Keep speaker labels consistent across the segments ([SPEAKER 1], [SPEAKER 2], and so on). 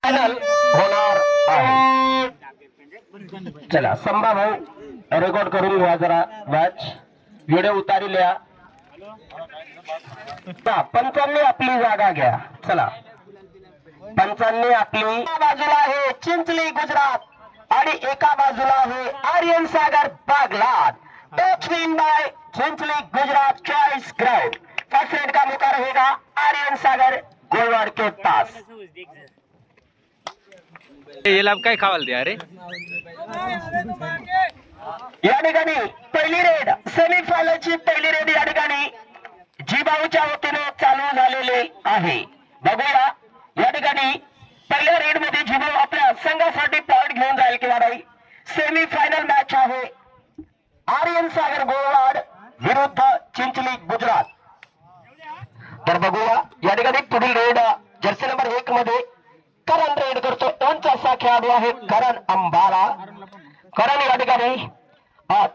[SPEAKER 1] Final होणार आहे. चला संभा भाऊ रेकॉर्ड करून घ्या जरा मॅच व्हिडिओ उतारी लिहा. पंचांनी आपली जागा घ्या. चला पंचांनी आपली बाजूला आहे चिंचली गुजरात आणि एका बाजूला आहे Aryan Sagar Baglad. Touch win by Chinchali Gujarat choice ground. First raid का मौका रहेगा आर्यन सागर गोलवाड़ के पास.
[SPEAKER 2] ये लाभ काय खावाल द्या अरे
[SPEAKER 1] या ठिकाणी पहिली रेड सेमीफायनलची पहिली रेड या ठिकाणी जीबाऊच्या वतीने चालू झालेली आहे. बघूया या ठिकाणी पहिल्या रेड मध्ये जीबाऊ आपल्या संघासाठी पॉइंट घेऊन जाईल किंवा नाही. सेमीफायनल मॅच आहे आर्यन सागर गोलवाड विरुद्ध चिंचली गुजरात. तर बघूया या ठिकाणी पुढील रेड जर्सी नंबर 1 मध्ये करण रेड करतो. उंच असा खेळाडू आहे करण अंबाला. करण या ठिकाणी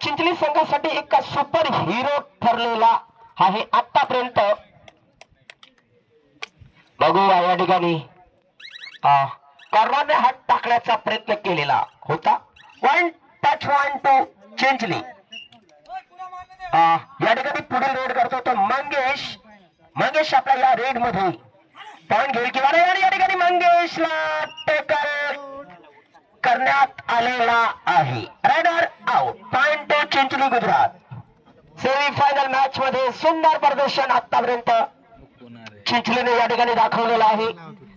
[SPEAKER 1] चिंचली संघासाठी एक सुपर हिरो ठरलेला आहे आतापर्यंत. बघूया या ठिकाणी कॉर्नरने हात टाकण्याचा प्रयत्न केलेला होता. 1 टच 1 टू चिंचली. या ठिकाणी पुढील रेड करतो तो मंगेश आपल्या या रेड मध्ये पॉइंट घेईल किंवा नाही. या ठिकाणी मंगेशला टॅकल करण्यात आलेला आहे. Raider out. Point to Chinchali Gujarat. Semifinal match मध्ये सुंदर प्रदर्शन आतापर्यंत चिंचलीने या ठिकाणी दाखवलेला आहे.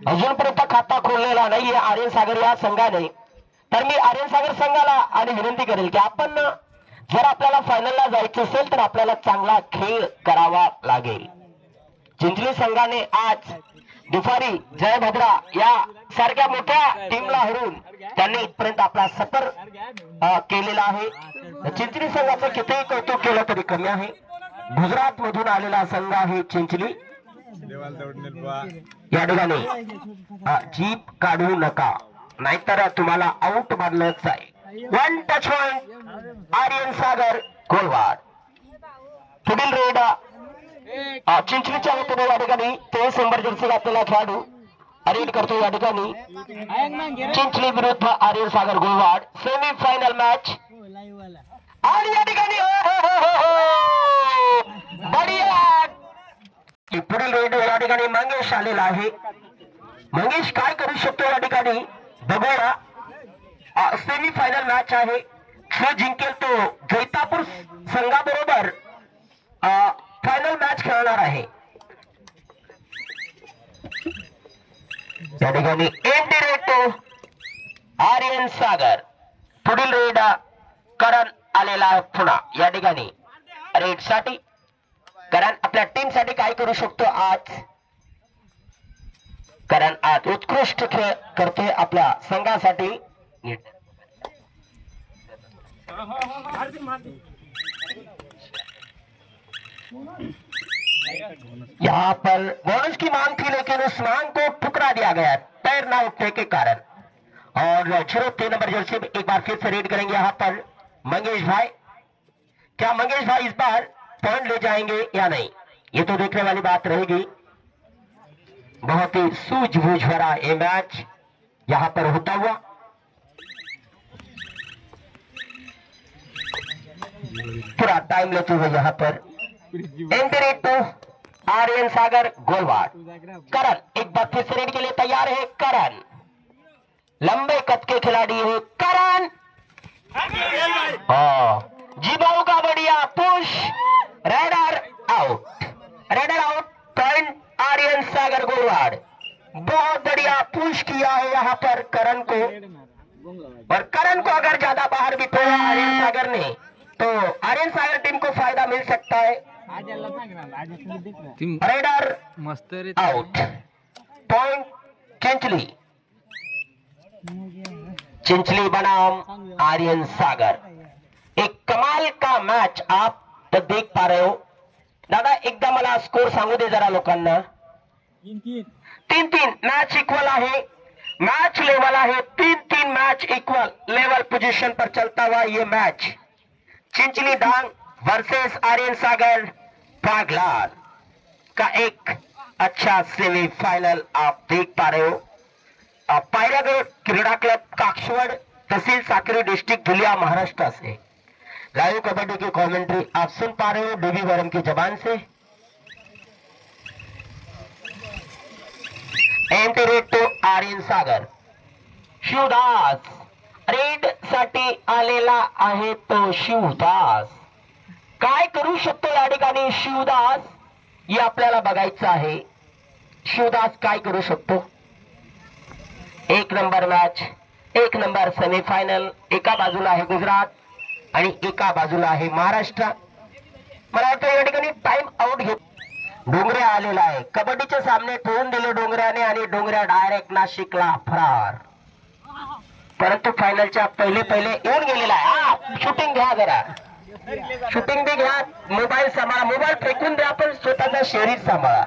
[SPEAKER 1] अजूनपर्यंत खाता खोललेला नाहीये आर्यन सागर या संघाने. तर मी आर्यन सागर संघाला आणि विनंती करेल की आपण जर आपल्याला फायनलला जायचं असेल तर आपल्याला चांगला खेळ करावा लागेल. चिंचली संघाने आज दुपारी जयभद्रा या सारख्या मोठ्या टीमला हरवून त्यांनी इथपर्यंत आपला सफर केलेला आहे. चिंचली संघाचं कितीही कौतुक केलं तरी कमी आहे. गुजरात मधून आलेला संघ आहे चिंचली. या ठिकाणी जीप काढू नका नाहीतर तुम्हाला आउट मारलंच आहे. 1 टच 1 आर्यन सागर गोलवाड. पुढील रेड चिंचलीच्या वतीने या ठिकाणी 23 नंबर जर्सी घातलेला खेळाडू रेड करतो. या ठिकाणी चिंचली विरुद्ध आर्यन सागर गोलवाड सेमीफायनल मॅच. आणि या ठिकाणी बढिया पुढील रेड या ठिकाणी मंगेश आलेला आहे. मंगेश काय करू शकतो या ठिकाणी बघूया. सेमीफायनल मॅच आहे. जो जिंकेल तो जैतापूर संघाबरोबर फायनल मॅच खेळणार आहे. या ठिकाणी एंडी रेड तो आर्यन सागर. पुढील रेड करण आलेला पुन्हा या ठिकाणी रेड साठी. करण आपल्या टीम साठी काय करू शकतो आज. करण आज उत्कृष्ट खेळ करतोय आपल्या संघासाठी. यहाँ पर बोनस की मांग थी लेकिन उस मांग को ठुकरा दिया गया पैर ना उठने के कारण. और 03 नंबर जर्सी एक बार फिर से रेड करेंगे यहाँ पर मंगेश भाई. क्या मंगेश भाई इस बार पॉइंट ले जाएंगे या नहीं ये तो देखने वाली बात रहेगी. बहुत ही सूझबूझ भरा ये मैच यहाँ पर होता हुआ. पूरा टाइम लेते हुए यहाँ पर एंट्री टू आर्यन सागर गोलवाड़. करण एक बार फिर से रेड के लिए तैयार है. करण लंबे कद के खिलाड़ी है करण. जीबाऊ का बढ़िया push. Raider out. Raider out. Point Aryan Sagar Golwad. बहुत बढ़िया पुश किया है यहाँ पर करण को. और करण को अगर ज्यादा बाहर भी छोड़ा आर्यन सागर ने तो आर्यन सागर टीम को फायदा मिल सकता है. Raider out. Point Chinchli. Chinchli बनाम आर्यन सागर. एक कमाल का मैच आप तो देख पा रहे हो. दादा एकदा मला स्कोर सांगू दे जरा लोकांना. 3-3 मैच इक्वल आहे. मैच लेवल आहे. 3-3 मैच इक्वल लेवल पोजीशन पर चलता हुआ ये मैच चिंचली डांग वर्सेस आर्यन सागर बागलाद का एक अच्छा सेमीफाइनल आप देख पा रहे हो. खैरागड क्रीडा क्लब काक्षवड तहसील साक्री डिस्ट्रिक्ट धुलिया महाराष्ट्र से लाइव कबड्डी की कमेंट्री आप सुन पा रहे हो डीबी वरम की जबान से। Entry raid to Aryan Sagar Shivdas raid साठी आलेला आहे तो शिवदास। काय करू शकतो या ठिकाणी शिवदास हे आपल्याला बघायचं आहे। शिवदास काय करू शकतो। एक नंबर मॅच, एक नंबर सेमीफायनल। एका बाजूला आहे गुजरात आणि एका बाजूला आहे महाराष्ट्र। मला वाटतं या ठिकाणी टाइम आउट घेत डोंगरे आलेला आहे। कबड्डीचे सामने ठेवून दिले डोंगऱ्याने आणि डोंगऱ्या डायरेक्ट नाशिकला फरार। परंतु फायनलच्या पहिले येऊन गेलेला आहे। शूटिंग घ्या जरा, शूटिंग बी घ्या, मोबाईल सांभाळा, मोबाईल फेकून द्या, पण स्वतःचा शरीर सांभाळा।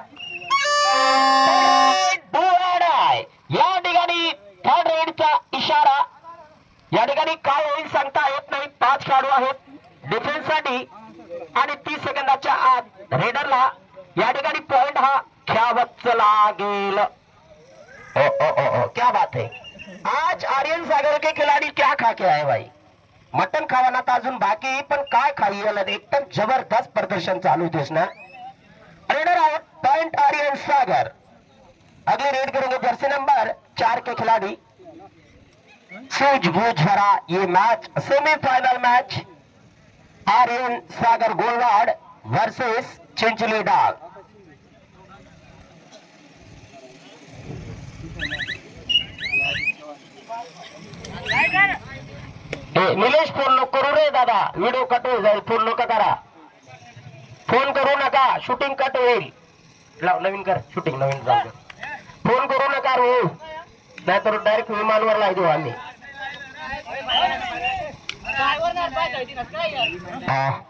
[SPEAKER 1] या ठिकाणी थर्ड रेडचा इशारा। या ठिकाणी काय होईल सांगता येत नाही। 5 खेळाडू आहेत डिफेन्स साठी आणि 30 सेकंदाच्या आत रेडरला या ठिकाणी पॉइंट हा घ्यावाच लागेल। ओ ओ ओ ओ क्या बात है। आज आर्यन सागर के खिलाड़ी क्या खा के आए भाई। मटन खावाना था अजून बाकी, पण काय खाई एकदम जबरदस्त प्रदर्शन चालू थे ना। रेडर आउट, पॉइंट आर्यन सागर। अगले रेड करेंगे जर्सी नंबर 4 के खिलाड़ी। सूझबूझ भरा ये match, semifinal match Aryan Sagar Golwad versus Chinchli डाग। निलेश फोन नको करू रे दादा, व्हिडिओ कट होईल जाईल। फोन नका करा, फोन करू नका, शूटिंग कट होईल। लाव नवीन कर शूटिंग, नवीन चालू कर। फोन करू नका रो, नाहीतर डायरेक्ट विमानवर लावू आम्ही।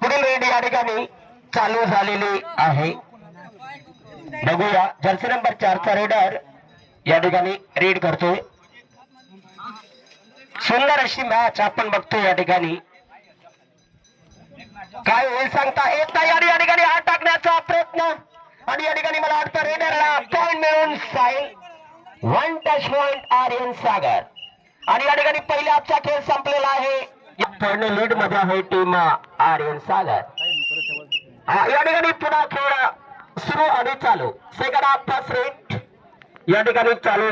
[SPEAKER 1] पुढील रेड या ठिकाणी चालू झालेली आहे। बघूया जर्सी नंबर 4चा रेडर या ठिकाणी रेड करतोय। सुंदर अशी मॅच आपण बघतोय या ठिकाणी। काय होईल सांगता येत नाही। या ठिकाणी हात टाकण्याचा प्रयत्न आणि या ठिकाणी मला वाटतं रेडरला पॉइंट मिळून साईल 1 टच पॉइंट आर्यन सागर। आणि या ठिकाणी पहिल्या हाफचा खेळ संपलेला आहे। लीड मध्ये आहे टीम आर्यन सागर। या ठिकाणी पुन्हा खेळ सुरू आणि चालू। सेकंड हाफ फर्स्ट रेड या ठिकाणी चालू